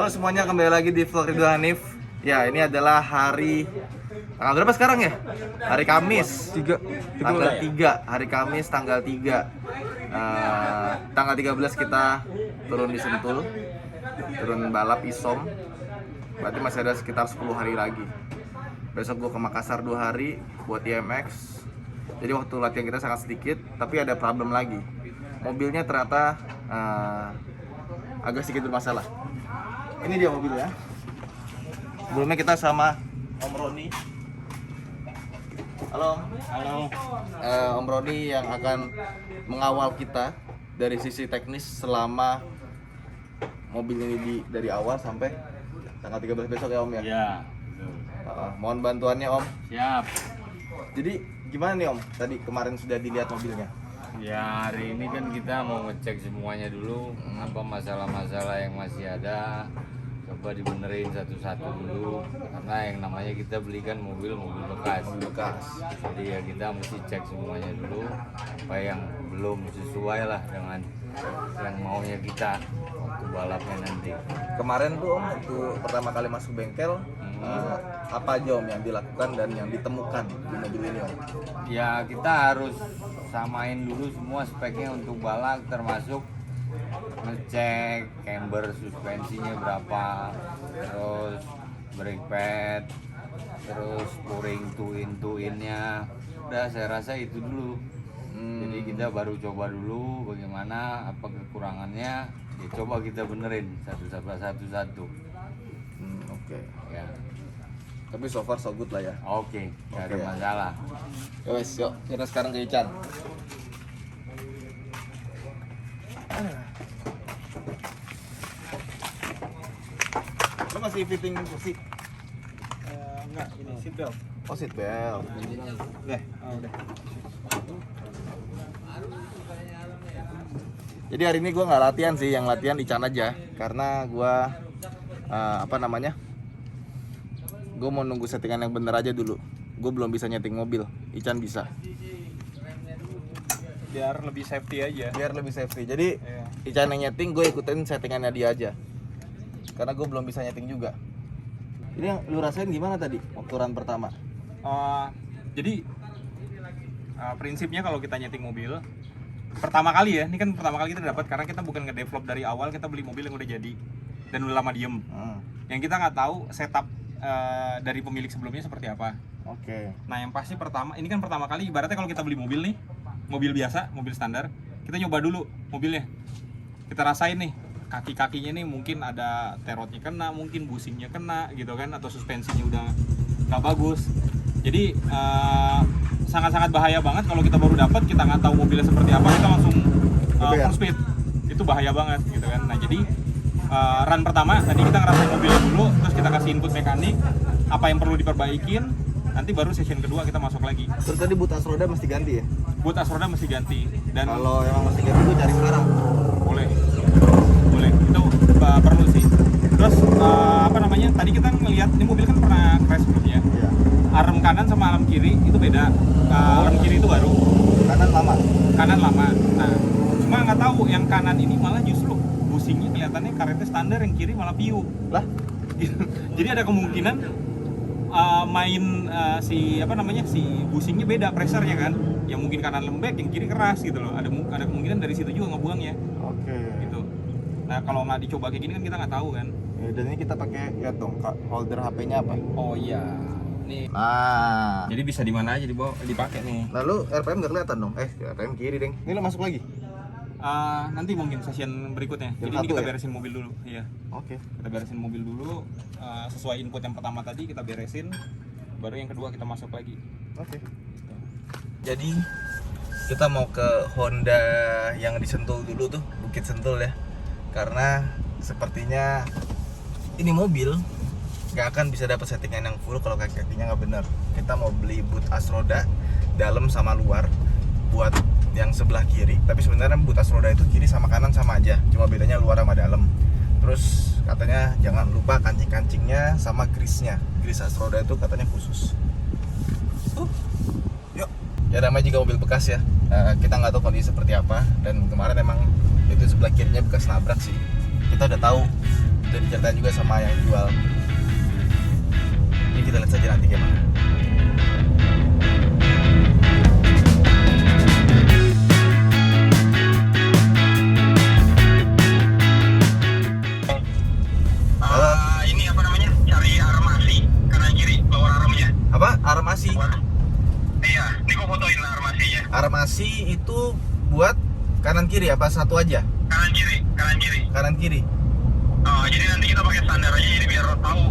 Halo semuanya, kembali lagi di vlog Ridwan Hanif. Ya, ini adalah hari tanggal berapa sekarang ya? Hari Kamis. Tanggal 3, hari Kamis tanggal 3. Tanggal 13 kita turun di Sentul. Turun balap Isom. Berarti masih ada sekitar 10 hari lagi. Besok gue ke Makassar 2 hari buat IMX. Jadi waktu latihan kita sangat sedikit, tapi ada problem lagi. Mobilnya ternyata agak sedikit bermasalah. Ini dia mobilnya. Sebelumnya kita sama Om Roni. Halo. Halo. Om Roni yang akan mengawal kita dari sisi teknis selama mobil ini dari awal sampai tanggal 13 besok ya Om ya? Ya. Mohon bantuannya Om. Siap. Jadi gimana nih Om? Tadi kemarin sudah dilihat mobilnya. Ya, hari ini kan kita mau ngecek semuanya dulu, apa masalah-masalah yang masih ada. Coba dibenerin satu-satu dulu, karena yang namanya kita belikan mobil bekas. Jadi ya kita mesti cek semuanya dulu, apa yang belum sesuai lah dengan yang maunya kita waktu balapnya nanti. Kemarin tuh Om, waktu pertama kali masuk bengkel, apa aja Om yang dilakukan dan yang ditemukan di mobil ini Om? Ya kita harus samain dulu semua speknya untuk balap, termasuk ngecek camber suspensinya berapa, terus brake pad, terus pouring tuin-tuinnya. Udah, saya rasa itu dulu. Jadi kita baru coba dulu bagaimana, apa kekurangannya, ya coba kita benerin satu-satu. Oke. Ya. Tapi so far so good lah ya. Oke, nggak ada Oke. masalah. Ya wes, yuk kita sekarang ke Ican. Lo masih fitting kursi? Enggak, ini seat belt. Oh, seat belt. Udah, udah. Jadi hari ini gue nggak latihan sih, yang latihan Ican aja. Karena gue gue mau nunggu settingan yang bener aja dulu. Gue belum bisa nyeting mobil, Ican bisa. Biar lebih safety aja. Biar lebih safety. Jadi Iya. Ican yang nyeting, gue ikutin settingannya dia aja. Karena gue belum bisa nyeting juga. Ini yang lu rasain gimana tadi waktu run pertama? Jadi prinsipnya kalau kita nyeting mobil pertama kali ya, ini kan pertama kali kita dapat karena kita bukan ngedevelop dari awal, kita beli mobil yang udah jadi dan udah lama diem. Yang kita nggak tahu setup dari pemilik sebelumnya seperti apa. Oke. Nah yang pasti ini kan pertama kali ibaratnya kalau kita beli mobil nih, mobil biasa, mobil standar, kita nyoba dulu mobilnya, kita rasain nih kaki-kakinya nih mungkin ada terotnya kena, mungkin busingnya kena gitu kan, atau suspensinya udah nggak bagus. Jadi sangat-sangat bahaya banget kalau kita baru dapat, kita nggak tahu mobilnya seperti apa, kita langsung full speed, itu bahaya banget gitu kan. Nah jadi run pertama tadi kita ngerasain mobilnya dulu, terus kita kasih input mekanik apa yang perlu diperbaikin, nanti baru session kedua kita masuk lagi. Terus tadi boot as roda mesti ganti ya? Boot as roda mesti ganti, dan Kalau emang mesti ganti gue cari sekarang. boleh itu perlu sih. Terus tadi kita ngelihat ini mobil kan pernah crash sebelumnya. Iya. Arm kanan sama arm kiri itu beda. Arm kiri itu baru, Kanan lama. kanan lama. Nah cuma nggak tahu yang kanan ini malah justru busingnya kelihatannya karetnya standar, yang kiri malah piu Lah? jadi ada kemungkinan si busingnya beda pressure-nya kan, yang mungkin kanan lembek, yang kiri keras gitu loh. Ada kemungkinan dari situ juga ngebuangnya Oke. gitu. Nah kalau nggak dicoba kayak gini kan kita nggak tahu kan. Ya, dan ini kita pakai, lihat dong, holder HP-nya apa? Oh iya, nih Nah. jadi bisa di mana aja dipakai nih. Lalu RPM nggak kelihatan dong? RPM kiri deng. Ini lo masuk lagi? Nanti mungkin session berikutnya. Jam Jadi ini 1 kita ya? beresin mobil dulu. Iya, Oke. kita beresin mobil dulu, sesuai input yang pertama tadi kita beresin, baru yang kedua kita masuk lagi. Oke. Jadi kita mau ke Honda yang di Sentul dulu tuh, Bukit Sentul ya. Karena sepertinya ini mobil nggak akan bisa dapat settingan yang full kalau kaki-kakinya nggak bener. Kita mau beli boot as roda dalam sama luar buat yang sebelah kiri. Tapi sebenarnya boot as roda itu kiri sama kanan sama aja, cuma bedanya luar sama dalam. Terus katanya jangan lupa kancing-kancingnya sama grease-nya. Grease as roda itu katanya khusus. Yuk. Ya namanya juga mobil bekas ya. Kita nggak tahu kondisi seperti apa, dan kemarin emang itu sebelah kirinya bekas nabrak sih. Kita udah tahu, udah ceritain juga sama yang jual. Ini kita lihat saja nanti gimana. Ini apa namanya? Cari armasi kanan kiri bawah armnya. Apa? Armasi. Iya, ini gua fotoin armasinya. Armasi itu buat kanan kiri apa satu aja? Kanan kiri, kanan kiri. Kanan kiri. Oh, jadi nanti kita pakai standar aja jadi biar tahu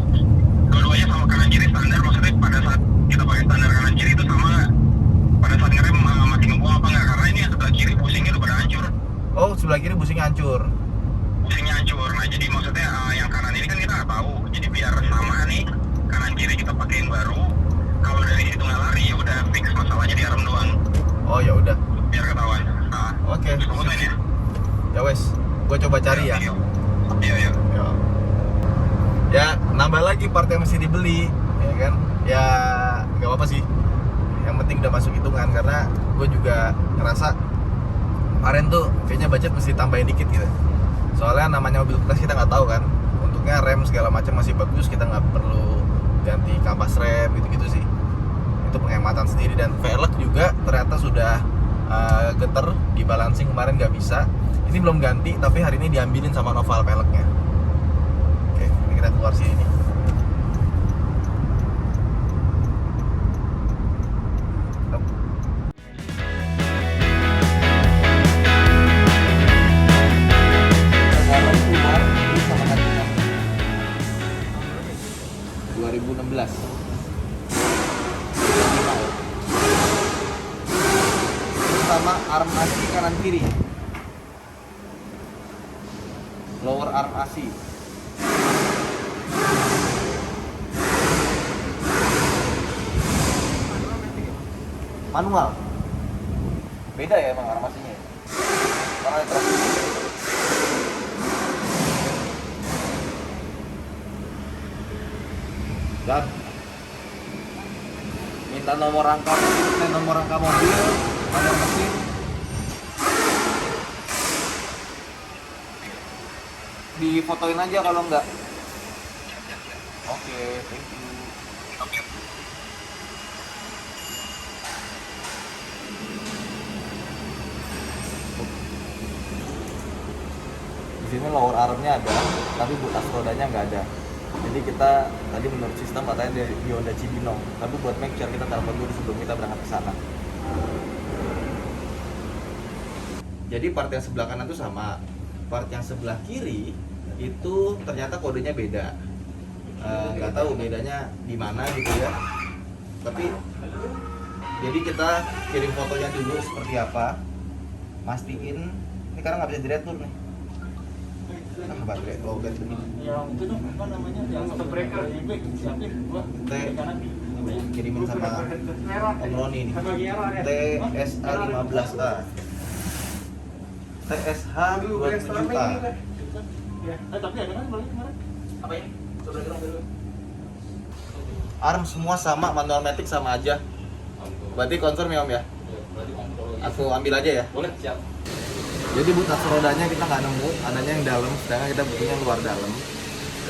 dua-duanya sama kanan kiri standar. Maksudnya pada saat kita pakai standar kanan kiri itu sama nggak? Pada saat ngerem masih ngebuang apa nggak? Karena ini yang sebelah kiri busingnya udah pada hancur. Oh, sebelah kiri busingnya hancur. Busingnya hancur. Nah, jadi maksudnya yang kanan ini kan kita nggak tahu. Jadi biar sama nih kanan kiri kita pakein baru. Kalau dari situ nggak lari ya udah fix masalahnya di arm doang. Oh ya udah. Biar ketahuan. Nah, Oke. kita fotoin ya. Ya wes, gue coba cari ya. Iya, iya. Ya. Ya, nambah lagi part yang mesti dibeli, ya kan? Ya, nggak apa-apa sih. Yang penting udah masuk hitungan karena gue juga ngerasa kemarin tuh kayaknya budget mesti tambahin dikit gitu. Soalnya namanya mobil bekas kita nggak tahu kan. Untuknya rem segala macam masih bagus, kita nggak perlu ganti kampas rem gitu-gitu sih. Itu penghematan sendiri dan velg juga ternyata sudah geter di balancing kemarin nggak bisa. Ini belum ganti tapi hari ini diambilin sama Noval velgnya. Oke, ini kita keluar sini nih. Hop. Sekarang keluar ini sama harganya 2016. Sama arm asi kanan kiri, lower arm asi. Manual. Beda ya emang arm asinya. Karena dan minta nomor rangka mobil, nomor mesin. Difotoin aja kalau enggak. Oke, thank you. Oke. Di sini lower armnya ada, tapi buat rodanya nggak ada. Jadi kita tadi menurut sistem katanya di Honda Cibinong, tapi buat make sure kita telepon dulu sebelum kita berangkat ke sana. Jadi part yang sebelah kanan itu sama, part yang sebelah kiri itu ternyata kodenya beda. Nggak tahu bedanya di mana gitu ya. Tapi jadi kita kirim fotonya dulu seperti apa, mastiin. Ini karena nggak bisa diretur nih. Baterai lowbat begini. Yang itu tuh apa namanya? Yang breaker di back siapin gua. Kirimin sama Om Roni nih. TSA 15A. TSH 27 juta. Tapi ada kan kemarin? Apa ini? Coba gerong dulu. Arm semua sama, manual matic sama aja. Berarti confirm ya Om ya? Aku ambil aja ya? Boleh, siap. Jadi butas rodanya kita nggak nemu, adanya yang dalam, sedangkan kita butuhnya luar dalam.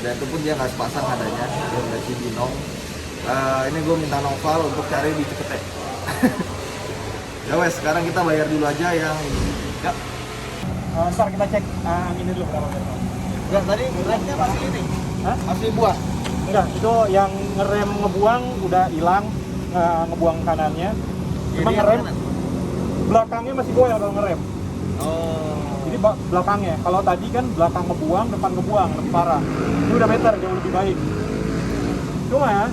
Dan itu pun dia nggak sepasang adanya, dia udah Cibinong. Ini gue minta Noval untuk cari di Cepete. Ya wes, sekarang kita bayar dulu aja yang ini. Ya. Ntar kita cek ini dulu berapa. Enggak, tadi remnya masih ini. Hah? Masih buah. Enggak, itu yang ngerem ngebuang udah hilang, ngebuang kanannya. Cuma Kiri ngerem kanan? belakangnya masih goyang kalau ngerem. Oh. Jadi belakangnya, kalau tadi kan belakang ngebuang, depan ngebuang, lebih parah. Ini udah better, jauh lebih baik. Cuma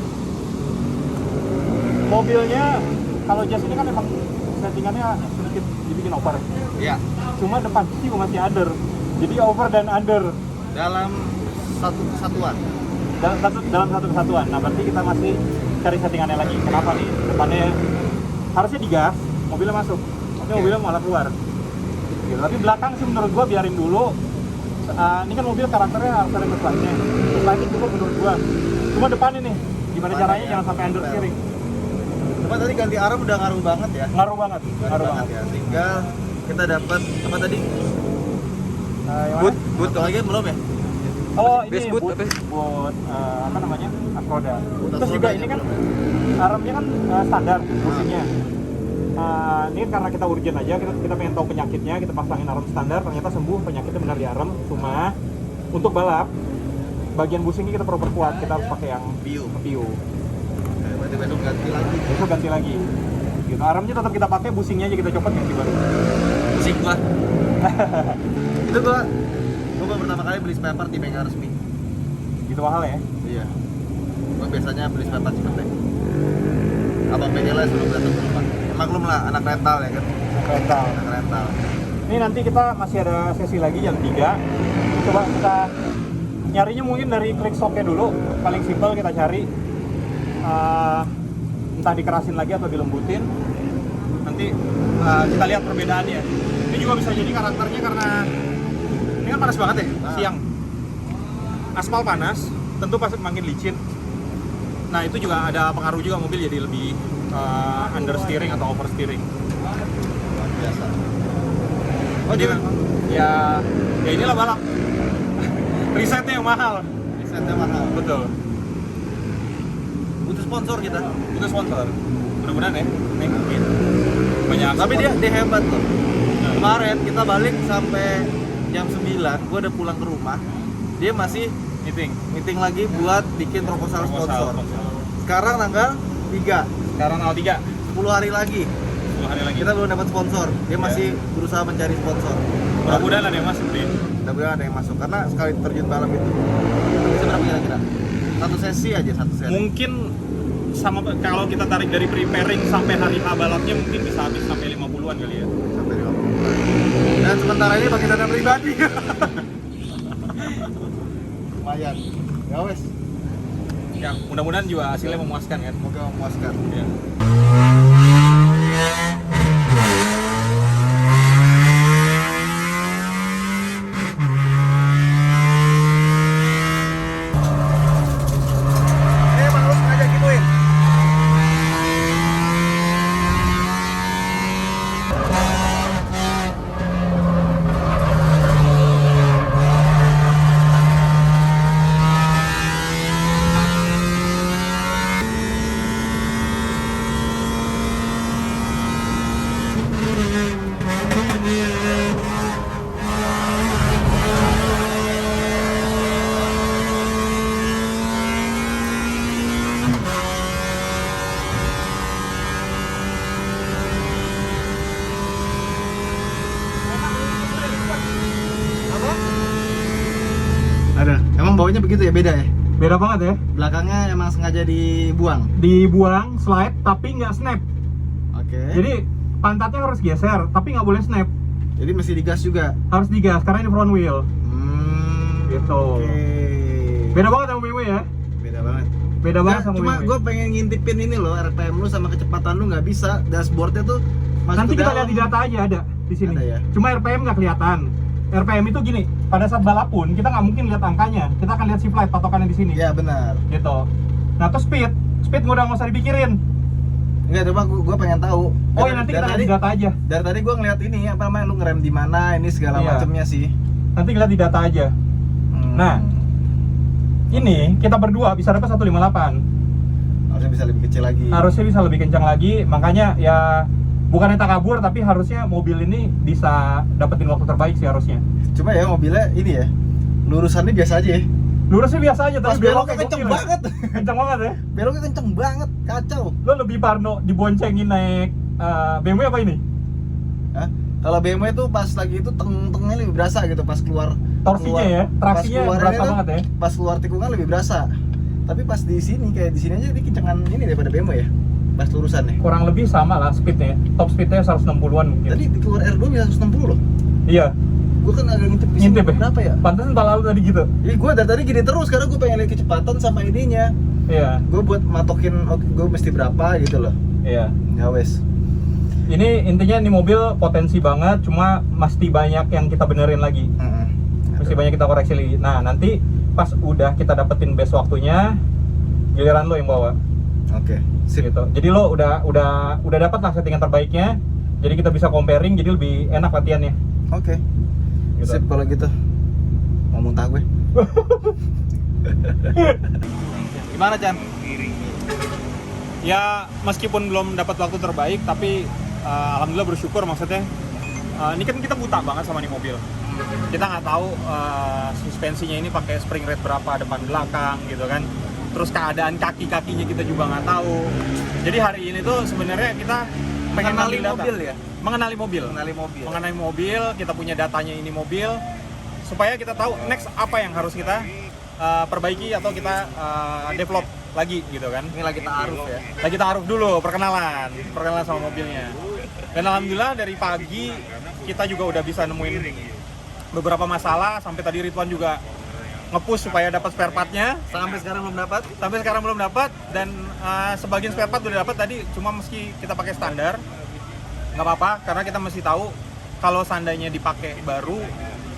mobilnya, kalau Jazz ini kan memang settingannya sedikit dibikin over. Iya. Cuma depan view masih under, jadi over dan under Dalam satu kesatuan. dalam satu kesatuan. Nah berarti kita masih cari settingannya lagi. Kenapa nih? Depannya harusnya digas, mobilnya masuk, tapi mobilnya malah keluar. Gitu. Tapi belakang sih menurut gua biarin dulu. Ini kan mobil karakternya harus ada nge-slide-nya. Nge-slide cukup menurut gua. Cuma depannya nih, gimana Depannya caranya ya, jangan sampai understeering. Cuma tadi ganti arm udah ngaruh banget ya. Ngaruh banget, ngaruh banget. Ya. Tinggal kita dapat apa tadi? Yang mana? Boot lagi belum ya? Oh, ini Baseboot boot, apa? buat apa namanya? Roda. Terus roda juga aja ini kan belum armnya kan standar fungsinya. Ini karena kita urgent aja, kita pengen tahu penyakitnya, kita pasangin arm standar, ternyata sembuh, penyakitnya benar di arm. Cuma untuk balap, bagian busingnya kita perlu perkuat, kita harus pakai yang Piu. PU. Berarti besok ganti lagi. Besok ganti lagi. Gitu. Armnya tetap kita pakai, busingnya aja kita copot ganti baru. Pusing gua. Itu gua pertama kali beli spare part di bengkel resmi. Gitu mahal ya. Iya. Gua biasanya beli spare part Cipetek. Abang bengkelnya suruh datang ke rumah. Maklum lah, anak rental ya kan. Rental. Anak rental. Ini nanti kita masih ada sesi lagi jam 3. Coba kita nyarinya mungkin dari klik shopnya dulu. Paling simpel kita cari. Entah dikerasin lagi atau dilembutin. Nanti kita lihat perbedaannya. Ini juga bisa jadi karakternya karena ini kan panas banget ya, siang. Aspal panas, tentu pasti makin licin. Nah itu juga ada pengaruh juga mobil jadi lebih understeering atau oversteering. Luar biasa. Oh dia ya inilah balap. Risetnya yang mahal. Risetnya mahal. Betul. Butuh sponsor kita. Itu sponsor. Mudah-mudahan ya. Mungkin banyak. Tapi sponsor. dia hebat loh. Nah, Kemarin kita balik sampai jam 9, gua udah pulang ke rumah. Dia masih meeting lagi buat bikin proposal sponsor. Sekarang tanggal 3, Sekarang tanggal 3. 10 hari lagi. 10 hari lagi. Kita belum dapat sponsor. Dia masih berusaha mencari sponsor. Mudah-mudahan ada yang masuk deh. Mudah-mudahan ada yang masuk karena sekali terjun balap itu. Bisa berapa kira-kira? Satu sesi aja, satu sesi. Mungkin sama kalau kita tarik dari preparing sampai hari H balapnya mungkin bisa habis sampai 50-an kali ya. Sampai 50. Dan sementara ini pakai dana pribadi. Lumayan. Ya wes, Ya, mudah-mudahan juga hasilnya memuaskan kan. semoga memuaskan. Ya. Emang lu sengaja gituin? Ada. Emang baunya begitu ya, beda ya? Beda banget ya. Belakangnya emang sengaja dibuang. Dibuang slide tapi nggak snap. Oke. Jadi pantatnya harus geser tapi nggak boleh snap. Jadi mesti digas juga. Harus digas karena ini front wheel. Gitu. Oke. Beda banget sama BMW ya. Beda banget. Beda banget sama Cuma BMW. gue pengen ngintipin ini loh, RPM lu sama kecepatan lu nggak bisa. Dashboardnya tuh masuk Nanti ke kita dalam. lihat di data aja ada di sini. Ada ya? Cuma RPM nggak kelihatan. RPM itu gini, pada saat balap pun kita nggak mungkin lihat angkanya. Kita akan lihat si flight patokannya di sini. Ya benar. Gitu. Nah terus speed udah nggak usah dipikirin. Enggak, coba gue pengen tahu. Oh ya nanti kita lihat di data aja. Dari tadi gue ngeliat ini apa namanya, lu ngerem di mana, ini segala Iya. macamnya sih. Nanti kita lihat di data aja. Nah. Ini kita berdua bisa dapat 158. Harusnya bisa lebih kecil lagi. Harusnya bisa lebih kencang lagi. Makanya ya bukannya tak kabur tapi harusnya mobil ini bisa dapetin waktu terbaik sih harusnya. Cuma ya mobilnya ini ya, lurusannya biasa aja ya. Lurusnya biasa aja Pas tapi beloknya kenceng gokil ya. banget. Kenceng banget ya. Beloknya kenceng banget, kacau. Lo lebih parno diboncengin naik BMW apa ini? Hah? Kalau BMW tuh pas lagi itu teng-tengnya lebih berasa gitu, pas keluar Torsinya ya, pas traksinya keluar berasa ini tuh, banget ya. Pas keluar tikungan lebih berasa. Tapi pas di sini kayak di sini aja dia kencengan ini daripada BMW ya. Pas lurusan nih. Kurang lebih sama lah speednya. Top speednya 160-an mungkin. Tadi di keluar R2 bisa 160 loh. Iya, Gue kan agak ngintip di sini ngintip ya. berapa ya? Pantesan tak lalu tadi gitu. Jadi gue dari tadi gini terus karena gue pengen lihat kecepatan sama ininya. Iya, Gue buat matokin gue mesti berapa gitu loh. iya. Ya wes. Ini intinya ini mobil potensi banget, cuma mesti banyak yang kita benerin lagi. Mesti banyak kita koreksi lagi. Nah, nanti pas udah kita dapetin best waktunya, giliran lo yang bawa. Oke. Sip. Gitu. Jadi lo udah dapat lah settingan terbaiknya. Jadi kita bisa comparing, jadi lebih enak latihannya. Oke. Gitu. Sip kalau gitu. Mau muntah gue. Gimana Chan? Ya meskipun belum dapat waktu terbaik, tapi alhamdulillah bersyukur. Maksudnya ini kan kita buta banget sama nih mobil. Kita nggak tahu suspensinya ini pakai spring rate berapa depan belakang gitu kan. Terus keadaan kaki-kakinya kita juga nggak tahu. Jadi hari ini tuh sebenarnya kita pengen Mengenali ngambil data. mobil ya? Mengenali mobil. Mengenai mobil, kita punya datanya ini mobil, supaya kita tahu next apa yang harus kita perbaiki atau kita develop lagi gitu kan. Ini lagi ta'aruf ya. Lagi ta'aruf dulu, perkenalan sama mobilnya. Dan alhamdulillah dari pagi kita juga udah bisa nemuin beberapa masalah, sampai tadi Ridwan juga nge-push supaya dapat spare part-nya. Sampai sekarang belum dapat. Dan sebagian spare part udah dapat tadi, cuma meski kita pakai standar nggak apa-apa, karena kita mesti tahu kalau seandainya dipakai baru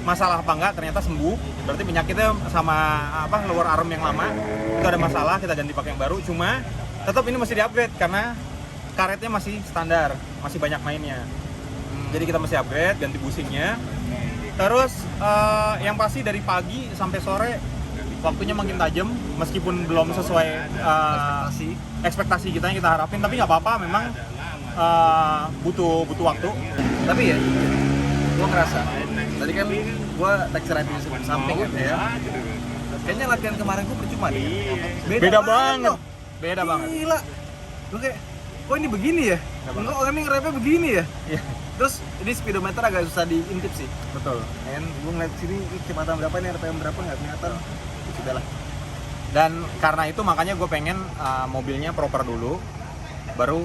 masalah apa enggak, ternyata sembuh, berarti penyakitnya sama lower arm yang lama itu ada masalah, kita ganti pakai yang baru. Cuma tetap ini masih di-upgrade karena karetnya masih standar, masih banyak mainnya. Jadi kita mesti upgrade, ganti bushingnya. Terus yang pasti dari pagi sampai sore waktunya makin tajam, meskipun belum sesuai ekspektasi kita yang kita harapin, tapi nggak apa-apa, memang butuh waktu. Tapi ya, gue ngerasa tadi kan gue taxi review samping kan ya. Kayaknya latihan kemarin gue percuma deh. Beda banget. loh. Gila. Gue kayak, kok ini begini ya? Enggak, orang ini nge-rapnya begini ya? Iya. Terus ini speedometer agak susah diintip sih. Betul. Men, gue ngeliat sini kecepatan berapa nih, RPM berapa nggak kelihatan. Ya sudah lah. Dan karena itu makanya gue pengen mobilnya proper dulu, baru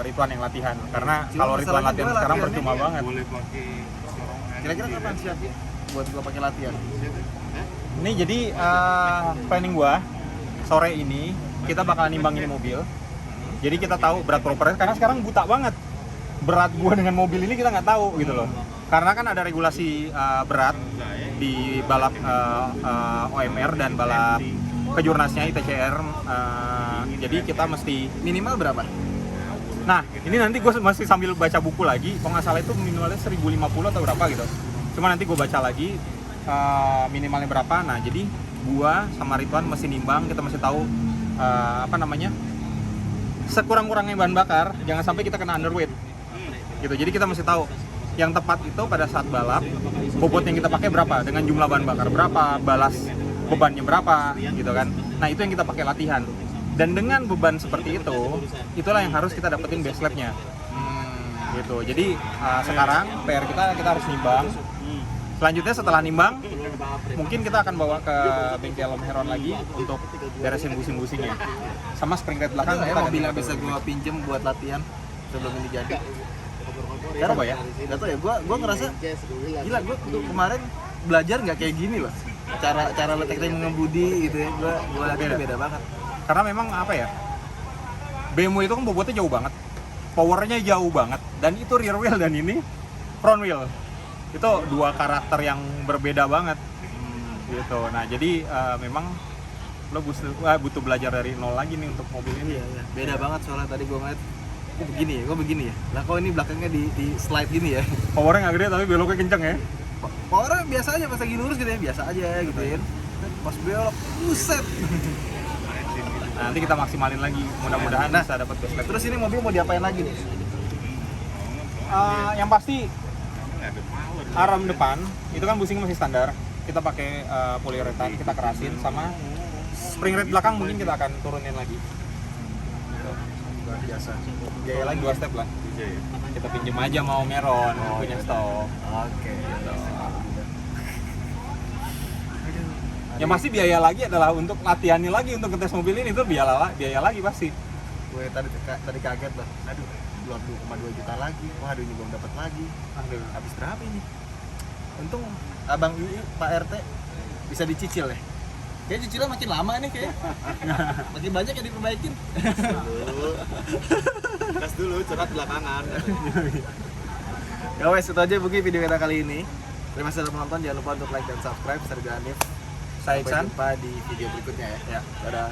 Ridwan yang latihan. Karena Cuma kalau Ridwan masalahnya latihan gua sekarang latihannya percuma banget. Kira-kira kapan siap buat gue pakai latihan? Ini jadi planning gue sore ini kita bakal nimbang ini mobil. Jadi kita tahu berat propernya, karena sekarang buta banget. Berat gue dengan mobil ini kita nggak tahu gitu loh. Karena kan ada regulasi berat di balap OMR dan balap kejurnasnya ITCR. Jadi kita mesti Minimal berapa? Nah, ini nanti gue masih sambil baca buku lagi. Kalau nggak salah itu minimalnya 1050 atau berapa gitu. Cuma nanti gue baca lagi minimalnya berapa. Nah, jadi gue sama Ridwan mesti nimbang, kita mesti tahu sekurang-kurangnya bahan bakar, jangan sampai kita kena underweight. Gitu. Jadi kita mesti tahu yang tepat itu pada saat balap, bobot yang kita pakai berapa, dengan jumlah bahan bakar berapa, balas bebannya berapa, gitu kan. Nah, itu yang kita pakai latihan. Dan dengan beban seperti itu, itulah yang harus kita dapetin base lap-nya. Gitu. Jadi sekarang PR kita harus nimbang. Selanjutnya setelah nimbang, mungkin kita akan bawa ke bengkel Om Heron lagi untuk beresin busing-busingnya. Sama spring rate belakang kita mobilnya ganti bisa gue pinjem buat latihan sebelum ini jadi. Coba ya. Gak tau ya, gue ngerasa gila, gue kemarin belajar nggak kayak gini loh. Cara teknik mengemudi gitu ya, gue liatnya beda banget. Karena memang apa ya, BMW itu kan bobotnya jauh banget, powernya jauh banget, dan itu rear wheel dan ini front wheel. Itu dua karakter yang berbeda banget. Gitu. Nah, jadi memang lo butuh belajar dari nol lagi nih untuk mobil ini. Iya. Beda banget soalnya tadi gue ngeliat, kok begini ya? Lah kok ini belakangnya di slide gini ya? Powernya nggak gede tapi beloknya kenceng ya. Powernya biasa aja pas lagi lurus gitu ya, biasa aja gitu ya. Pas belok, buset. Nah, nanti kita maksimalin lagi, mudah-mudahan bisa dapat best lap. Terus ini mobil mau diapain lagi nih? Yang pasti arm depan itu kan busing masih standar. Kita pakai poliuretan, kita kerasin, sama spring rate belakang mungkin kita akan turunin lagi. Luar biasa. Biaya lagi 2 step lah. Kita pinjem aja mau Meron, punya stok. Oke. Yang pasti biaya lagi adalah untuk latihannya lagi, untuk ngetes mobil ini itu biaya lagi pasti. Gue tadi kaget loh. Aduh, 2,2 juta lagi. Wah, aduh ini belum dapat lagi. Aduh. Habis berapa ini? Untung Abang Ii, Pak RT bisa dicicil ya. Kayak cicilnya makin lama nih kayak. Makin banyak yang diperbaikin. Gas dulu, curhat belakangan. Ya wes, itu aja mungkin video kita kali ini. Terima kasih sudah menonton. Jangan lupa untuk like dan subscribe. Saya Hanif. Saya Sampai Iksan. jumpa di video berikutnya ya. Ya. Dadah.